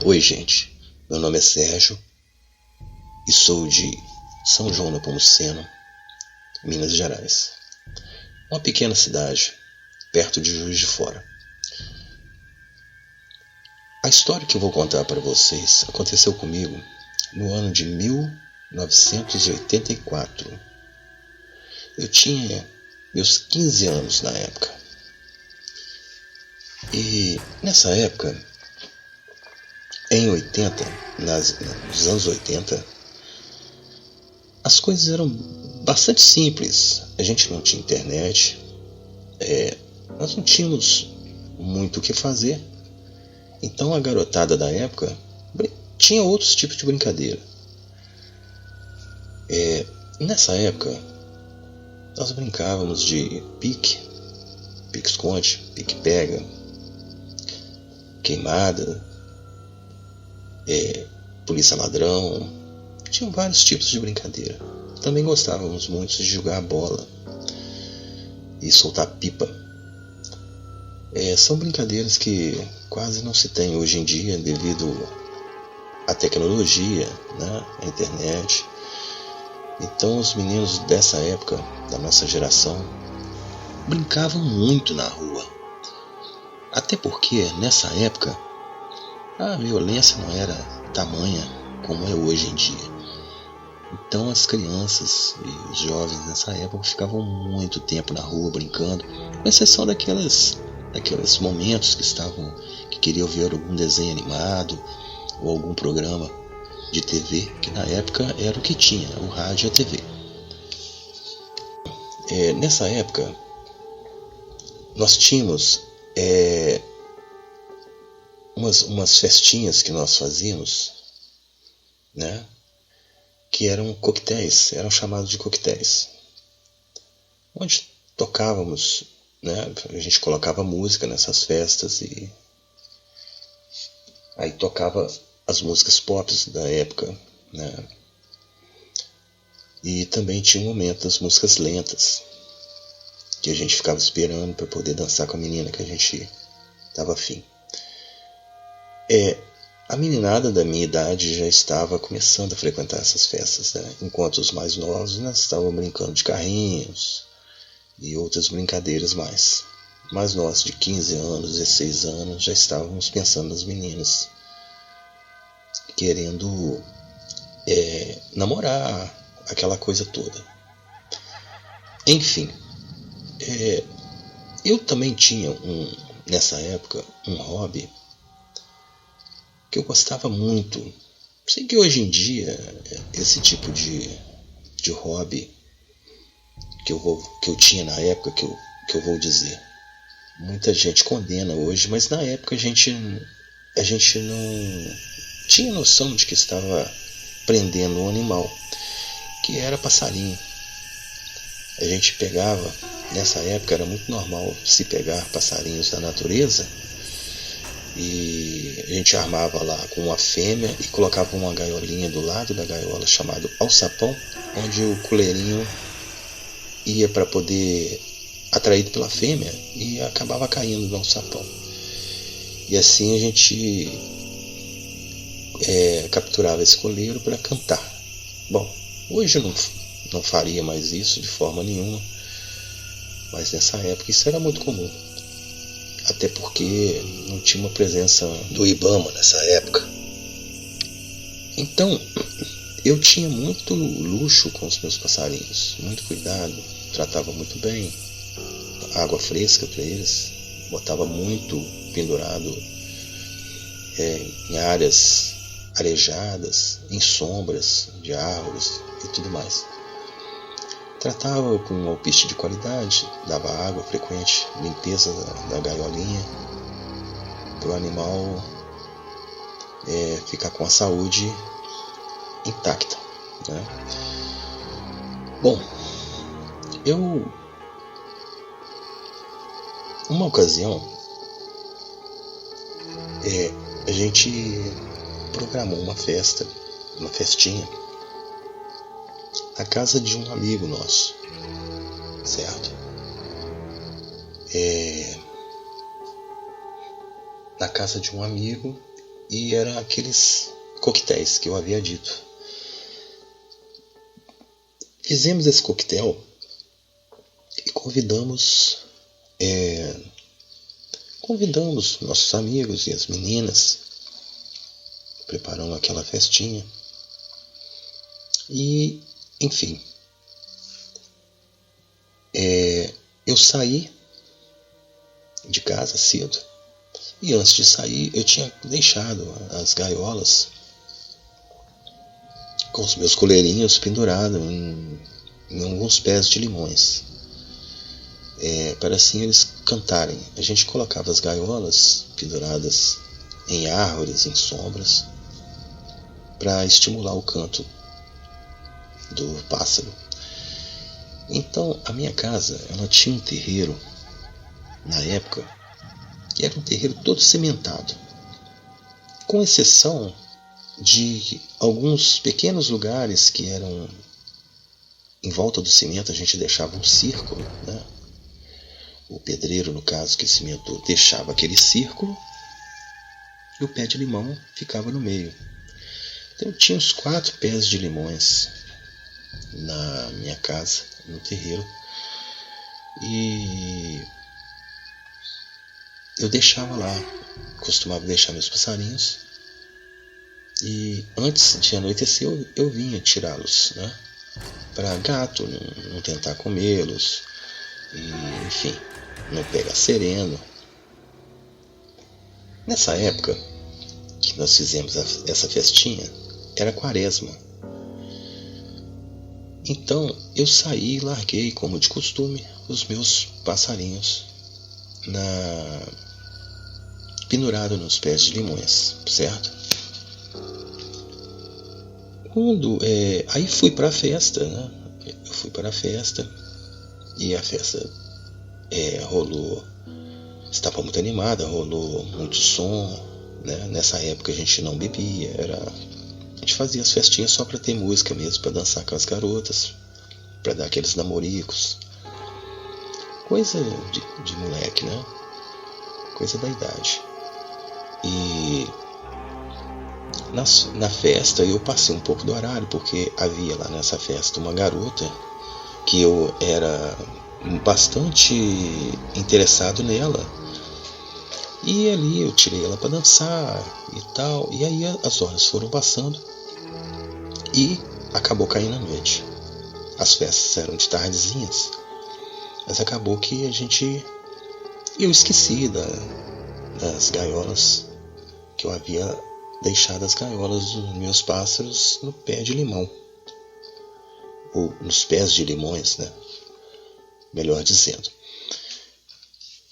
Oi, gente. Meu nome é Sérgio e sou de São João do Nepomuceno, Minas Gerais. Uma pequena cidade perto de Juiz de Fora. A história que eu vou contar para vocês aconteceu comigo no ano de 1984. Eu tinha meus 15 anos na época. E nessa época, nos anos 80, as coisas eram bastante simples. A gente não tinha internet, nós não tínhamos muito o que fazer. Então a garotada da época tinha outros tipos de brincadeira. Nessa época, nós brincávamos de pique-esconde, pique-pega, queimada, polícia-ladrão. Tinham vários tipos de brincadeira. Também gostávamos muito de jogar bola e soltar pipa. São brincadeiras que quase não se tem hoje em dia devido à tecnologia, né? À internet. Então os meninos dessa época, da nossa geração, brincavam muito na rua. Até porque nessa época a violência não era tamanha como é hoje em dia. Então as crianças e os jovens nessa época ficavam muito tempo na rua brincando, com exceção daqueles momentos que queriam ver algum desenho animado ou algum programa de TV, que na época era o que tinha, o rádio e a TV. Nessa época nós tínhamos umas festinhas que nós fazíamos, né? Que eram coquetéis, eram chamados de coquetéis, onde tocávamos, né? A gente colocava música nessas festas e aí tocava as músicas pop da época, né? E também tinha um momento das músicas lentas, que a gente ficava esperando para poder dançar com a menina que a gente estava afim. A meninada da minha idade já estava começando a frequentar essas festas, né? Enquanto os mais novos estavam brincando de carrinhos e outras brincadeiras mais. Mas nós de 15 anos, 16 anos já estávamos pensando nas meninas, querendo namorar, aquela coisa toda. Enfim, eu também tinha nessa época um hobby que eu gostava muito. Sei que hoje em dia esse tipo de hobby que eu tinha na época, que eu vou dizer, muita gente condena hoje, mas na época a gente não tinha noção de que estava prendendo um animal, que era passarinho. A gente pegava, nessa época era muito normal se pegar passarinhos da natureza, e a gente armava lá com uma fêmea e colocava uma gaiolinha do lado da gaiola chamado alçapão, onde o coleirinho ia para poder atraído pela fêmea e acabava caindo no alçapão. E assim a gente capturava esse coleiro para cantar. Bom, hoje eu não faria mais isso de forma nenhuma, mas nessa época isso era muito comum. Até porque não tinha uma presença do IBAMA nessa época. Então, eu tinha muito luxo com os meus passarinhos, muito cuidado, tratava muito bem, água fresca para eles, botava muito pendurado em áreas arejadas, em sombras de árvores e tudo mais. Tratava com um alpiste de qualidade, dava água frequente, limpeza da gaiolinha, para o animal ficar com a saúde intacta, né? Bom, uma ocasião, a gente programou uma festinha, na casa de um amigo nosso, certo? Na casa de um amigo, e eram aqueles coquetéis que eu havia dito. Fizemos esse coquetel e convidamos nossos amigos e as meninas, preparamos aquela festinha. E, enfim, eu saí de casa cedo e antes de sair eu tinha deixado as gaiolas com os meus coleirinhos pendurados em alguns pés de limões, para assim eles cantarem. A gente colocava as gaiolas penduradas em árvores, em sombras, para estimular o canto do pássaro. Então a minha casa, ela tinha um terreiro na época que era um terreiro todo cimentado, com exceção de alguns pequenos lugares que eram em volta do cimento. A gente deixava um círculo, né? O pedreiro, no caso, que cimentou, deixava aquele círculo e o pé de limão ficava no meio. Então eu tinha uns 4 pés de limões na minha casa, no terreiro, e eu deixava lá, costumava deixar meus passarinhos, e antes de anoitecer eu vinha tirá-los, né, para gato não tentar comê-los, e enfim, não pegar sereno. Nessa época que nós fizemos essa festinha, era quaresma. Então eu saí e larguei, como de costume, os meus passarinhos pendurado nos pés de limões, certo? Aí fui para a festa, né? Eu fui para a festa e a festa rolou, estava muito animada, rolou muito som, né? Nessa época a gente não bebia, a gente fazia as festinhas só para ter música mesmo, para dançar com as garotas, para dar aqueles namoricos, coisa de moleque, né? Coisa da idade. E na festa eu passei um pouco do horário, porque havia lá nessa festa uma garota que eu era bastante interessado nela, e ali eu tirei ela para dançar e tal. E aí as horas foram passando e acabou caindo a noite. As festas eram de tardezinhas, mas acabou que eu esqueci das gaiolas, que eu havia deixado as gaiolas dos meus pássaros no pé de limão, ou nos pés de limões, né? Melhor dizendo.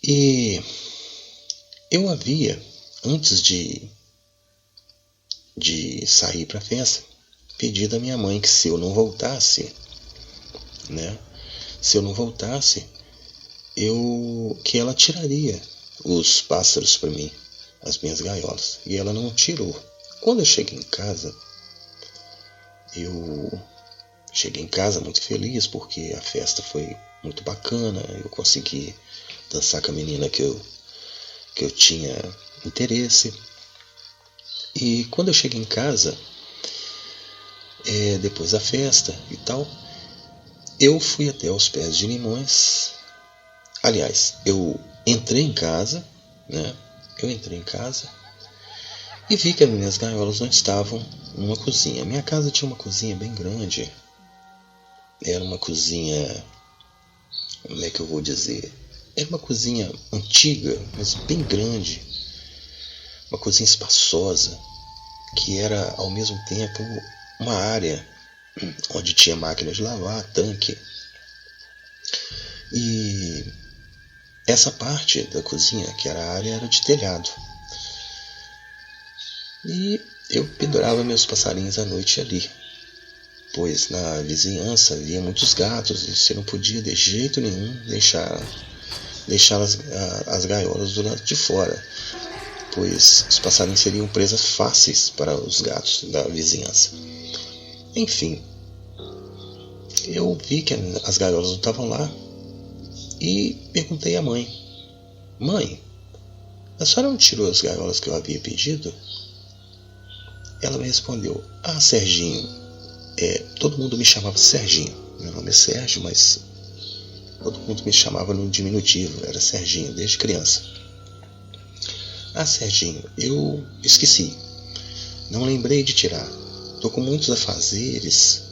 E eu havia, antes de sair para a festa, pedido à minha mãe que se eu não voltasse, né? Se eu não voltasse, que ela tiraria os pássaros para mim, as minhas gaiolas. E ela não tirou. Quando eu cheguei em casa, muito feliz, porque a festa foi muito bacana. Eu consegui dançar com a menina que eu tinha interesse. E quando eu cheguei em casa, depois da festa e tal, eu fui até os pés de limões. Aliás, eu entrei em casa, né? Eu entrei em casa e vi que as minhas gaiolas não estavam numa cozinha. Minha casa tinha uma cozinha bem grande. Era uma cozinha, como é que eu vou dizer? Era uma cozinha antiga, mas bem grande. Uma cozinha espaçosa, que era ao mesmo tempo uma área onde tinha máquina de lavar, tanque. E essa parte da cozinha, que era a área, era de telhado. E eu pendurava meus passarinhos à noite ali, pois na vizinhança havia muitos gatos e você não podia de jeito nenhum deixar as gaiolas do lado de fora, pois os passarinhos seriam presas fáceis para os gatos da vizinhança. Enfim, eu vi que as gaiolas não estavam lá e perguntei à mãe: mãe, a senhora não tirou as gaiolas que eu havia pedido? ela me respondeu: ah, Serginho. Todo mundo me chamava Serginho. Meu nome é Sérgio, mas todo mundo me chamava no diminutivo, era Serginho, desde criança. Ah, Serginho, eu esqueci. Não lembrei de tirar. Tô com muitos afazeres.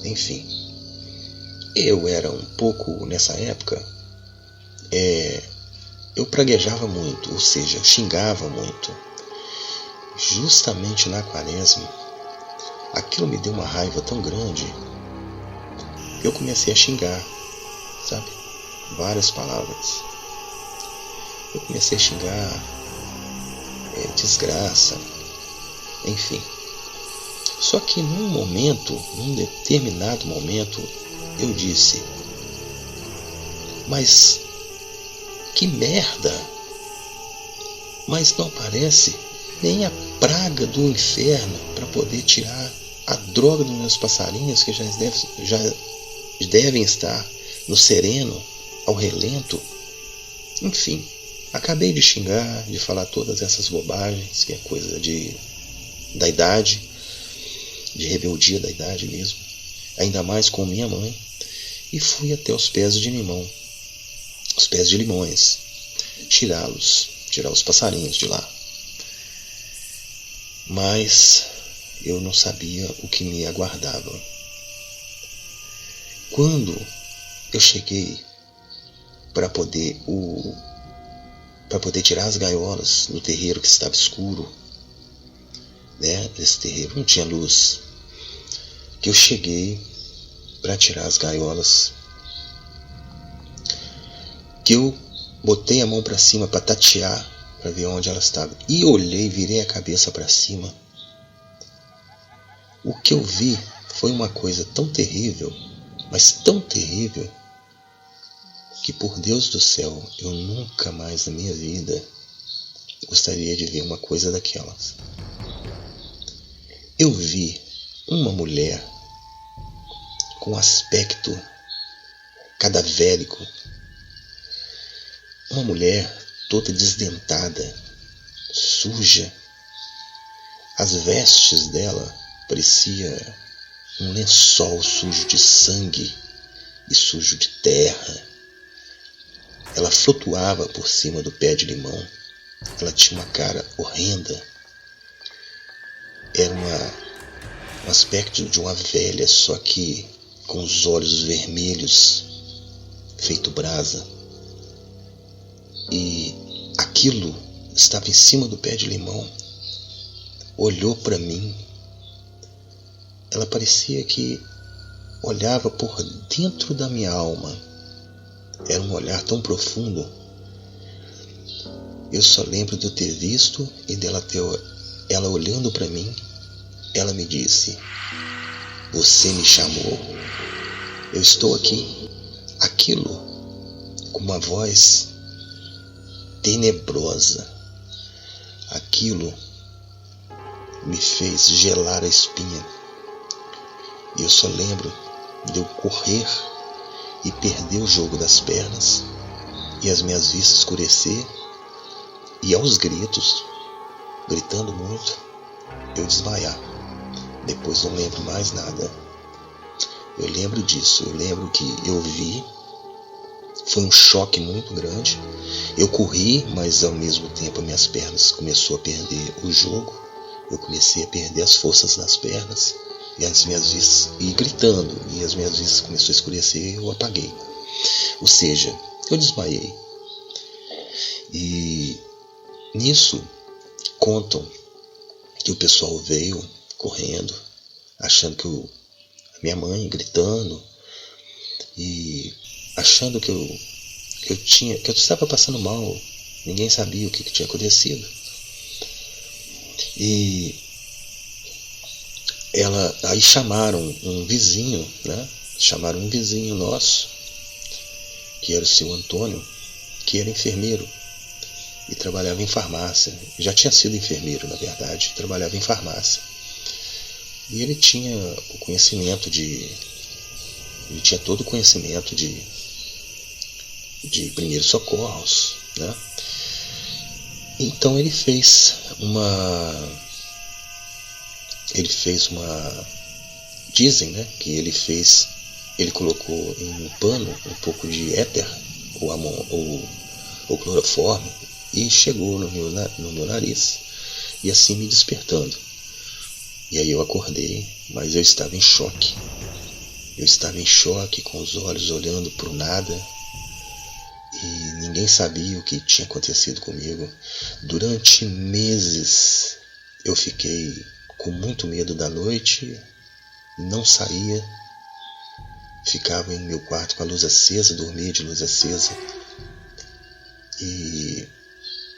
Enfim. Eu era um pouco, nessa época, eu praguejava muito, ou seja, xingava muito. Justamente na quaresma, aquilo me deu uma raiva tão grande que eu comecei a xingar, sabe? Várias palavras. Eu comecei a xingar, desgraça, enfim. Só que num determinado momento, eu disse: mas que merda! Mas não aparece nem a praga do inferno para poder tirar a droga dos meus passarinhos que já devem estar no sereno, ao relento. Enfim, acabei de xingar, de falar todas essas bobagens, que é coisa da idade, de rebeldia da idade mesmo, ainda mais com minha mãe, e fui até os pés de limões, tirar os passarinhos de lá. Mas eu não sabia o que me aguardava. Quando eu cheguei para poder tirar as gaiolas no terreiro que estava escuro, né? Nesse terreiro não tinha luz. Que eu cheguei para tirar as gaiolas, que eu botei a mão para cima para tatear, para ver onde ela estava, e olhei, virei a cabeça para cima. O que eu vi foi uma coisa tão terrível, mas tão terrível, que por Deus do céu, eu nunca mais na minha vida gostaria de ver uma coisa daquelas. Eu vi uma mulher com aspecto cadavérico, uma mulher toda desdentada, suja. As vestes dela parecia um lençol sujo de sangue e sujo de terra. Ela flutuava por cima do pé de limão. Ela tinha uma cara horrenda. Era um aspecto de uma velha, só que com os olhos vermelhos, feito brasa. E aquilo estava em cima do pé de limão. Olhou para mim. Ela parecia que olhava por dentro da minha alma. Era um olhar tão profundo. Eu só lembro de eu ter visto e ela olhando para mim. Ela me disse: você me chamou. Eu estou aqui. Aquilo, com uma voz tenebrosa. Aquilo me fez gelar a espinha. E eu só lembro de eu correr e perder o jogo das pernas, e as minhas vistas escurecer, e aos gritos, gritando muito, eu desmaiar. Depois não lembro mais nada. Eu lembro disso, eu lembro que eu vi, foi um choque muito grande. Eu corri, mas ao mesmo tempo minhas pernas começou a perder o jogo. Eu comecei a perder as forças nas pernas, e as minhas vistas, e gritando, e as minhas vistas começou a escurecer, e eu apaguei. Ou seja, eu desmaiei. E nisso contam que o pessoal veio correndo, achando que a minha mãe gritando, e achando que eu estava passando mal. Ninguém sabia o que tinha acontecido. E aí chamaram um vizinho, né? Chamaram um vizinho nosso, que era o seu Antônio, que era enfermeiro e trabalhava em farmácia. Já tinha sido enfermeiro, na verdade, trabalhava em farmácia. E ele tinha o conhecimento ele tinha todo o conhecimento de primeiros socorros, né? Então ele fez ele fez dizem, né, que ele colocou em um pano um pouco de éter, ou cloroforme, e chegou no meu nariz, e assim me despertando. E aí eu acordei, mas eu estava em choque. Eu estava em choque, com os olhos olhando para o nada, e ninguém sabia o que tinha acontecido comigo. Durante meses eu fiquei com muito medo da noite, não saía, ficava em meu quarto com a luz acesa, dormia de luz acesa. E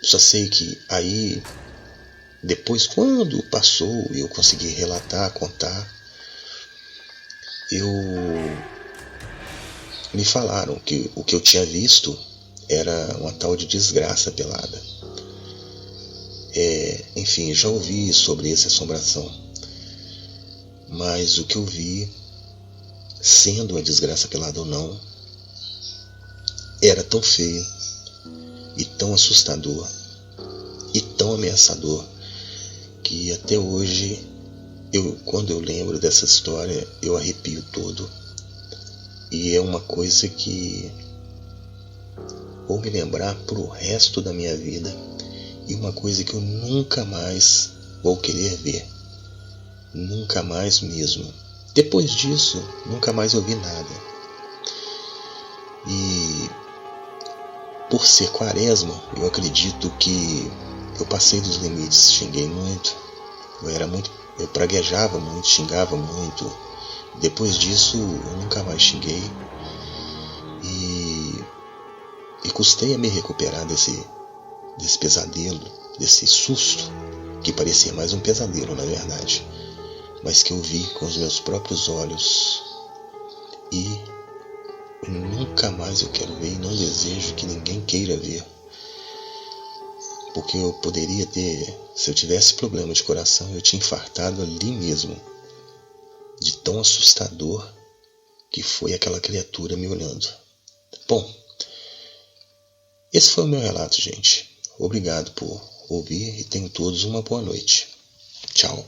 só sei que aí, depois, quando passou e eu consegui relatar, contar, me falaram que o que eu tinha visto era uma tal de desgraça pelada. Enfim, já ouvi sobre essa assombração, mas o que eu vi, sendo a desgraça pelada ou não, era tão feio e tão assustador e tão ameaçador que até hoje, quando eu lembro dessa história, eu arrepio todo. E é uma coisa que vou me lembrar pro resto da minha vida, e uma coisa que eu nunca mais vou querer ver. Nunca mais mesmo. Depois disso, nunca mais ouvi nada. E por ser quaresma, eu acredito que eu passei dos limites, xinguei muito, eu praguejava muito, xingava muito. Depois disso, eu nunca mais xinguei, e custei a me recuperar desse pesadelo, desse susto, que parecia mais um pesadelo na verdade, mas que eu vi com os meus próprios olhos, e nunca mais eu quero ver, e não desejo que ninguém queira ver, porque eu poderia ter, se eu tivesse problema de coração, eu tinha infartado ali mesmo, de tão assustador que foi aquela criatura me olhando. Bom, esse foi o meu relato, gente. Obrigado por ouvir e tenham todos uma boa noite. Tchau.